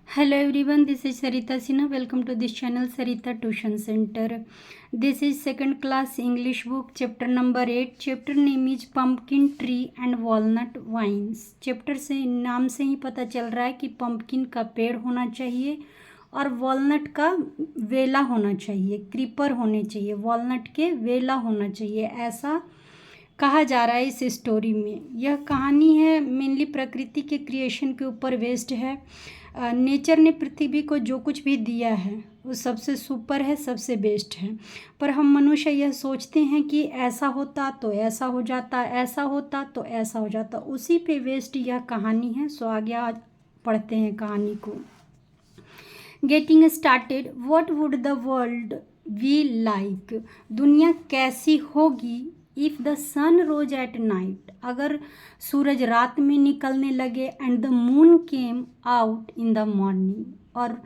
Hello everyone, this is Sarita Sinha. Welcome to this channel Sarita Tuition Center. This is second class English book, chapter number 8. Chapter name is Pumpkin Tree and Walnut Vines. Chapter से नाम से ही पता चल रहा है कि pumpkin का पेड़ होना चाहिए और वॉलनट का वेला होना चाहिए, क्रीपर होने चाहिए, वॉलनट के वेला होना चाहिए, ऐसा कहा जा रहा है इस स्टोरी में। यह कहानी है मेनली प्रकृति के क्रिएशन के ऊपर बेस्ड है। नेचर ने पृथ्वी को जो कुछ भी दिया है वो सबसे सुपर है, सबसे बेस्ट है, पर हम मनुष्य यह सोचते हैं कि ऐसा होता तो ऐसा हो जाता, ऐसा होता तो ऐसा हो जाता। उसी पे बेस्ड यह कहानी है। सो आगे आज पढ़ते हैं कहानी को। Getting started. What would the world be like? दुनिया कैसी होगी if the sun rose at night, अगर सूरज रात में निकलने लगे, and the moon came out in the morning, और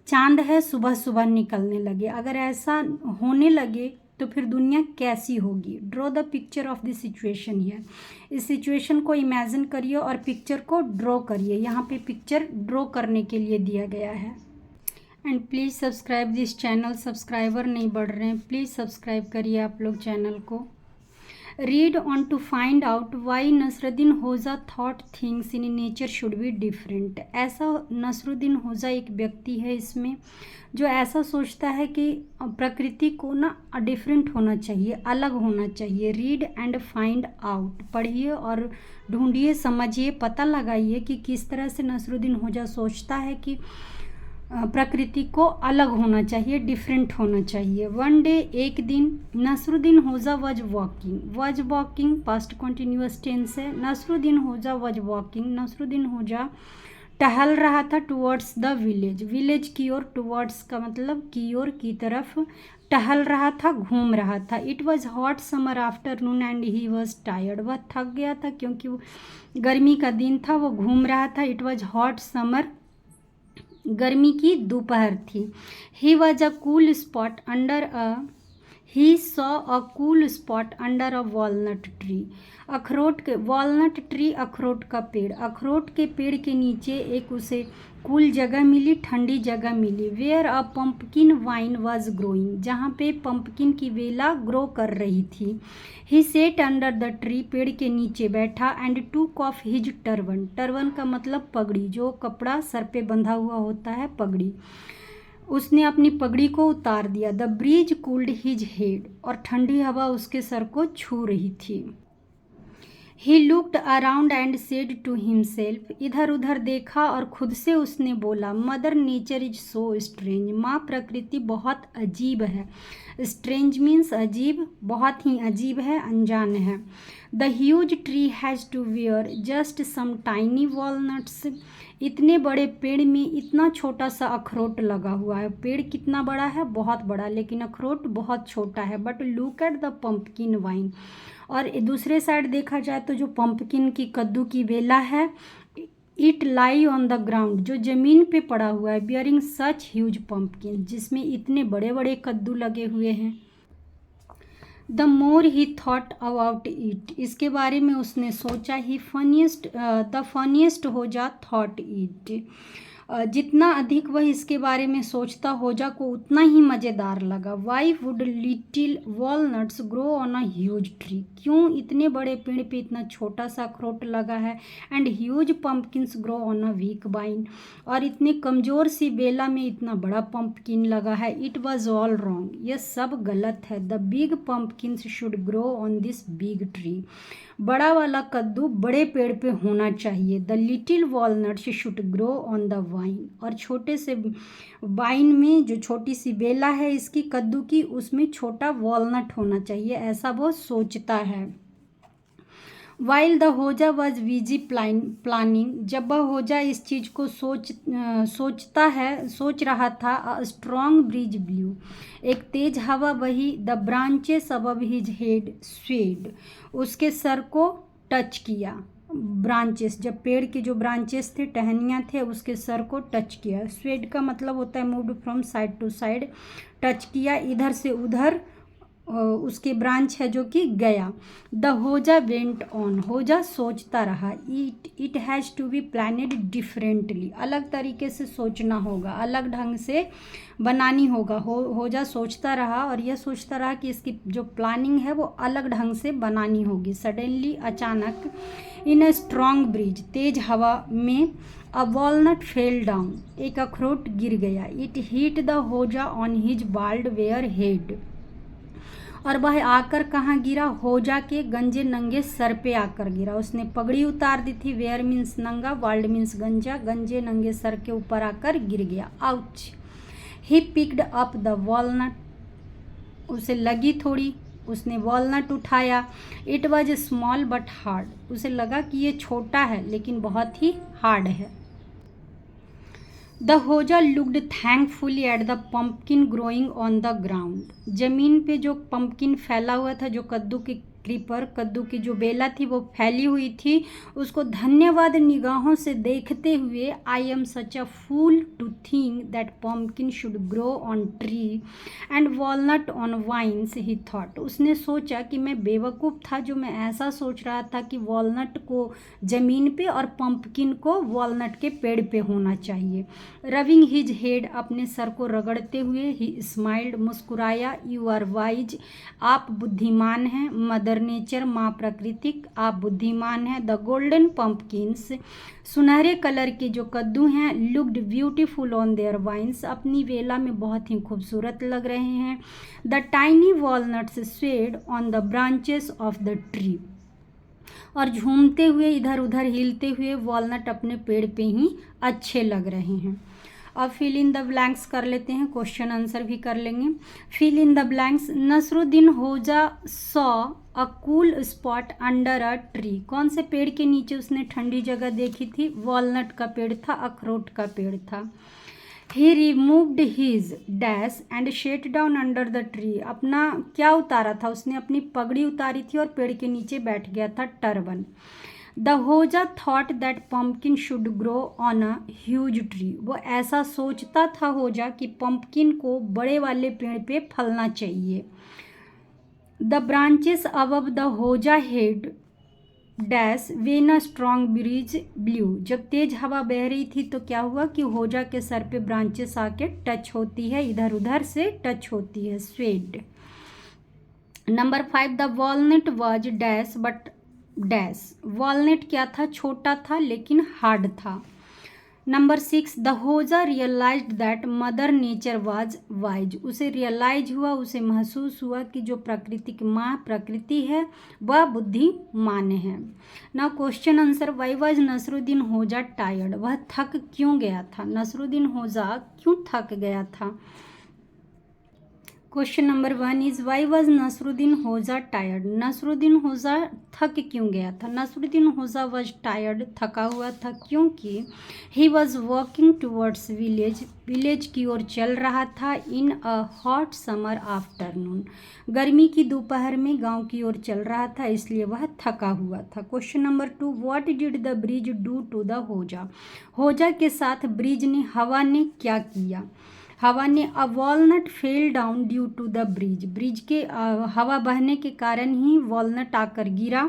चांद है सुबह सुबह निकलने लगे। अगर ऐसा होने लगे तो फिर दुनिया कैसी होगी? Draw the picture of the situation here. इस सिचुएशन को इमेजिन करिए और पिक्चर को ड्रॉ करिए। यहाँ पे पिक्चर ड्रॉ करने के लिए दिया गया है। And please subscribe this channel. Subscriber नहीं बढ़ रहे हैं, प्लीज़ सब्सक्राइब करिए आप लोग चैनल को। Read on to find out why Nasruddin Hodja thought things in nature should be different. ऐसा नसरुद्दीन होजा एक व्यक्ति है इसमें जो ऐसा सोचता है कि प्रकृति को ना डिफरेंट होना चाहिए, अलग होना चाहिए। रीड एंड फाइंड आउट, पढ़िए और ढूंढिए, समझिए, पता लगाइए कि किस तरह से नसरुद्दीन होजा सोचता है कि प्रकृति को अलग होना चाहिए, डिफरेंट होना चाहिए। वन डे, एक दिन, Nasruddin Hodja was walking past continuous tense है। Nasruddin Hodja was walking, Nasruddin होजा टहल रहा था टुवर्ड्स द विलेज, विलेज की ओर, टुवर्ड्स का मतलब की ओर, की तरफ, टहल रहा था, घूम रहा था। It was hot summer afternoon and he was tired, वह थक गया था क्योंकि वो गर्मी का दिन था, वो घूम रहा था। इट वॉज हॉट समर, गर्मी की दोपहर थी। He was a cool spot under he saw a cool spot under a walnut tree. अखरोट के, वॉलनट ट्री अखरोट का पेड़, अखरोट के पेड़ के नीचे एक उसे कूल जगह मिली, ठंडी जगह मिली। Where a pumpkin vine was growing, जहाँ पे पंपकिन की वेला ग्रो कर रही थी। He sat under the tree, पेड़ के नीचे बैठा, एंड टूक ऑफ हिज टर्बन, टर्बन का मतलब पगड़ी, जो कपड़ा सर पे बंधा हुआ होता है, पगड़ी। उसने अपनी पगड़ी को उतार दिया। The breeze cooled his head, और ठंडी हवा उसके सर को छू रही थी। He looked around and said to himself, इधर उधर देखा और खुद से उसने बोला, mother nature is so strange, माँ प्रकृति बहुत अजीब है। स्ट्रेंज मीन्स अजीब, बहुत ही अजीब है, अनजान है। The huge tree has to wear just some tiny walnuts, इतने बड़े पेड़ में इतना छोटा सा अखरोट लगा हुआ है। पेड़ कितना बड़ा है? बहुत बड़ा, लेकिन अखरोट बहुत छोटा है। But look at the pumpkin wine, और दूसरे साइड देखा जाए तो जो पंपकिन की, कद्दू की वेला है, it lie on the ground, जो जमीन पे पड़ा हुआ है, बियरिंग सच ह्यूज पंपकिन, जिसमें इतने बड़े बड़े कद्दू लगे हुए हैं। The more he thought about it, इसके बारे में उसने सोचा। ही फनीस्ट, द फनीस्ट होजा थॉट इट, जितना अधिक वह इसके बारे में सोचता, होजा को उतना ही मज़ेदार लगा। Why would little walnuts grow on a huge tree, क्यों इतने बड़े पेड़ पे इतना छोटा सा अखरोट लगा है। And huge pumpkins grow on a weak vine, और इतने कमज़ोर सी बेला में इतना बड़ा पम्पकिन लगा है। इट वॉज ऑल रॉन्ग, यह सब गलत है। The big pumpkins should grow on this big tree, बड़ा वाला कद्दू बड़े पेड़ पे होना चाहिए। The little walnuts should grow on the wine, और छोटे से वाइन में, जो छोटी सी बेला है इसकी, कद्दू की, उसमें छोटा वॉलनट होना चाहिए, ऐसा वो सोचता है। वाइल द होजा वॉज बिजी प्लानिंग, जब वह होजा इस चीज़ को सोच रहा था, अ स्ट्रॉन्ग ब्रीज ब्लू, एक तेज हवा बही। The branches above his head swayed, उसके सर को टच किया। ब्रांचेस, जब पेड़ के जो ब्रांचेस थे, टहनियाँ थे, उसके सर को टच किया। स्वेड का मतलब होता है moved from side to side, touch किया, इधर से उधर उसके ब्रांच है जो कि गया। द होजा वेंट ऑन, होजा सोचता रहा। It has to be planned differently, अलग तरीके से सोचना होगा, अलग ढंग से बनानी होगा। होजा सोचता रहा और यह सोचता रहा कि इसकी जो प्लानिंग है वो अलग ढंग से बनानी होगी। सडनली, अचानक, इन अ स्ट्रॉन्ग ब्रीज, तेज हवा में, अ वॉलनट फेल डाउन, एक अखरोट गिर गया। It hit the Hodja on his bald bare head, और वह आकर कहाँ गिरा? होजा के गंजे नंगे सर पे आकर गिरा। उसने पगड़ी उतार दी थी। वेयर मीन्स नंगा, वाल्ड मीन्स गंजा, गंजे नंगे सर के ऊपर आकर गिर गया। Ouch. He picked up the walnut, उसे लगी थोड़ी, उसने वॉलनट उठाया। It was small but hard, उसे लगा कि ये छोटा है लेकिन बहुत ही हार्ड है। द होजा looked thankfully at the pumpkin growing on the ground, जमीन पे जो पम्पकिन फैला हुआ था, जो कद्दू की क्रीपर, कद्दू की जो बेला थी वो फैली हुई थी, उसको धन्यवाद निगाहों से देखते हुए, I am such a fool to think that pumpkin should grow on tree and walnut on vines, he thought. उसने सोचा कि मैं बेवकूफ़ था जो मैं ऐसा सोच रहा था कि वॉलनट को ज़मीन पे और पम्पकिन को वॉलनट के पेड़ पे होना चाहिए। रविंग हिज हेड, अपने सर को रगड़ते हुए, ही स्माइल्ड, मुस्कुराया। यू आर वाइज, आप बुद्धिमान हैं। मदर नेचर, माँ प्राकृतिक, आप बुद्धिमान हैं। द गोल्डन पम्पकिन्स, सुनहरे कलर के जो कद्दू हैं, looked beautiful on their vines, अपनी वेला में बहुत ही खूबसूरत लग रहे हैं। The tiny walnuts swayed on the branches of the tree, और झूमते हुए, इधर उधर हिलते हुए वॉलनट अपने पेड़ पे ही अच्छे लग रहे हैं। अब फिल इन द ब्लैंक्स कर लेते हैं, क्वेश्चन आंसर भी कर लेंगे। Fill in the blanks. Nasruddin Hodja saw a cool spot under a tree, कौन से पेड़ के नीचे उसने ठंडी जगह देखी थी? वॉलनट का पेड़ था, अखरोट का पेड़ था। He removed his dash and sat down under the tree, अपना क्या उतारा था? उसने अपनी पगड़ी उतारी थी और पेड़ के नीचे बैठ गया था, टर्बन। द होजा thought that pumpkin should grow on a huge tree, वो ऐसा सोचता था होजा कि पम्पकिन को बड़े वाले पेड़ पे फलना चाहिए। The branches above the Hodja head dash when a strong breeze blew, जब तेज हवा बह रही थी तो क्या हुआ कि होजा के सर पे ब्रांचेस आके टच होती है, इधर उधर से टच होती है, swayed. Number 5, the walnut was dash but dash, walnut क्या था? छोटा था लेकिन हार्ड था। नंबर 6, द होजा realized that mother nature was wise, उसे रियलाइज हुआ, उसे महसूस हुआ कि जो प्राकृतिक माँ प्रकृति है वह बुद्धिमान है। ना question answer. Why was Nasreddin Hodja tired, वह थक क्यों गया था? नसरुद्दीन होजा क्यों थक गया था? Question number 1 is why was Nasreddin Hodja tired, Nasruddin होजा थक क्यों गया था? नसरुद्दीन होजा वॉज टायर्ड, थका हुआ था क्योंकि he was walking towards village, village की ओर चल रहा था। इन अ हॉट समर आफ्टरनून, गर्मी की दोपहर में गांव की ओर चल रहा था, इसलिए वह थका हुआ था। Question number 2, what did the breeze do to the Hodja, Hodja के साथ ब्रिज ने, हवा ने क्या किया? हवा ने, a walnut fell down due to the breeze, breeze के हवा बहने के कारण ही वॉलनट आकर गिरा।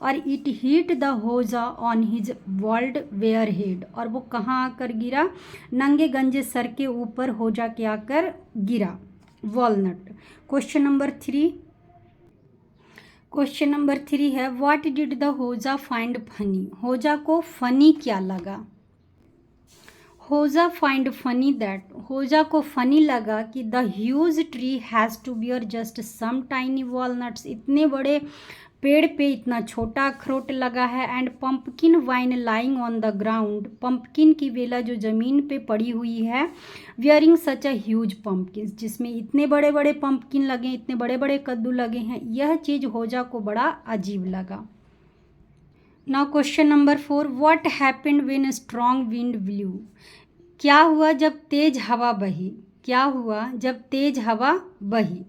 और it hit the Hodja on his bald bare head, और वो कहाँ आकर गिरा? नंगे गंजे सर के ऊपर होजा के आकर गिरा, walnut. Question number 3, question number 3 है व्हाट डिड द होजा फाइंड फनी, होजा को फनी क्या लगा? होजा फाइंड फनी दैट, होजा को फनी लगा कि the huge tree has to bear just some tiny walnuts, इतने बड़े पेड़ पे इतना छोटा अखरोट लगा है। And pumpkin vine lying on the ground, pumpkin की वेला जो ज़मीन पे पड़ी हुई है, wearing such a huge pumpkin, जिसमें इतने बड़े बड़े पम्पकिन लगे, इतने बड़े बड़े कद्दू लगे हैं, यह चीज़ होजा को बड़ा अजीब लगा। Now question number 4, what happened when strong wind blue, क्या हुआ जब तेज हवा बही? क्या हुआ जब तेज हवा बही?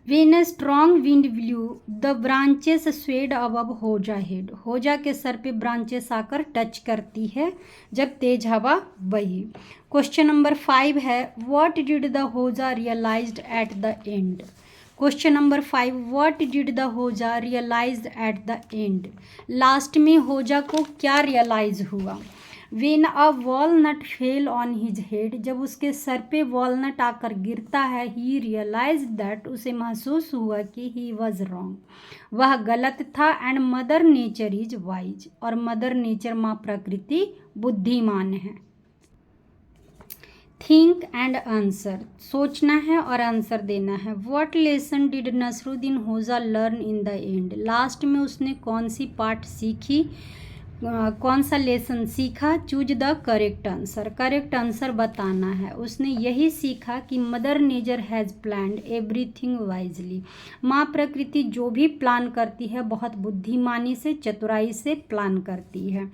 When a strong wind blew, the branches swayed above होजा head. होजा के सर पे ब्रांचेस आकर टच करती है जब तेज हवा बही. क्वेश्चन नंबर 5 है, व्हाट डिड द होजा realized at the end. Question number 5, what did the होजा realized at the end. Last में होजा को क्या रियलाइज हुआ. When a walnut fell on his head, जब उसके सर पे वॉलनट आकर गिरता है, he realized that, उसे महसूस हुआ कि he was wrong, वह गलत था. and mother nature is wise, और मदर नेचर माँ प्रकृति बुद्धिमान है. थिंक एंड आंसर, सोचना है और आंसर देना है. व्हाट लेसन डिड नसरुद्दीन होजा learn in the end. Last में उसने कौन सी पाठ सीखी, कौन सा लेसन सीखा. Choose the correct answer, correct answer बताना है. उसने यही सीखा कि mother nature has planned everything wisely. माँ प्रकृति जो भी प्लान करती है बहुत बुद्धिमानी से, चतुराई से प्लान करती है.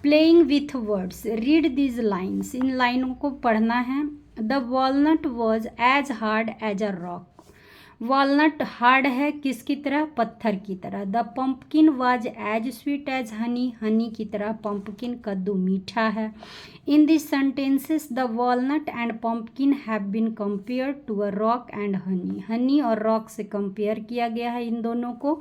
Playing with words, read these lines, इन लाइनों को पढ़ना है. The walnut was as hard as a rock. Walnut hard है किसकी तरह, पत्थर की तरह. The pumpkin was as sweet as honey, honey की तरह पम्पकिन कद्दू मीठा है. In this sentences the walnut and pumpkin have been compare to a rock and honey. Honey और रॉक से कंपेयर किया गया है इन दोनों को.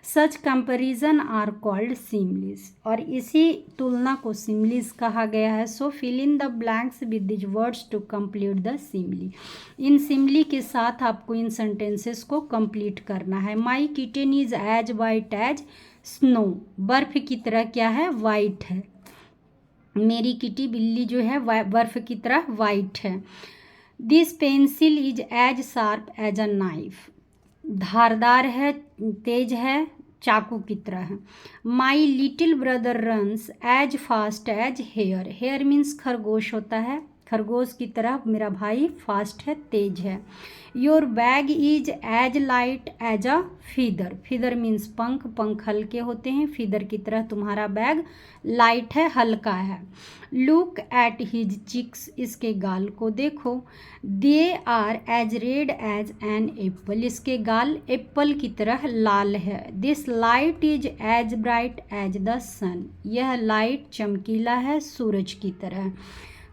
Such comparison are called similes, और इसी तुलना को सिमिलीज कहा गया है. So fill in the blanks with these words to complete the simile. इन सिमिली के साथ आपको इन सेंटेंसेस को कंप्लीट करना है. My kitten is as white as snow, बर्फ की तरह क्या है, वाइट है. मेरी किटी बिल्ली जो है बर्फ की तरह वाइट है. This pencil is as sharp as a knife, धारदार है, तेज है, चाकू की तरह है. My little brother runs as fast as hare. Hare means खरगोश होता है, खरगोश की तरह मेरा भाई फास्ट है, तेज है. Your bag is as light as a feather. Feather means पंख, पंख हल्के होते हैं, फीदर की तरह तुम्हारा बैग लाइट है, हल्का है. लुक एट हिज चिक्स, इसके गाल को देखो. They are as red as an apple, इसके गाल एप्पल की तरह लाल है. This light is as bright as the sun, यह लाइट चमकीला है, सूरज की तरह.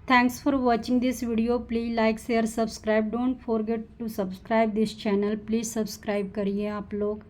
Thanks for watching this video. Please like, share, subscribe. Don't forget to subscribe this channel. Please subscribe करिए आप लोग.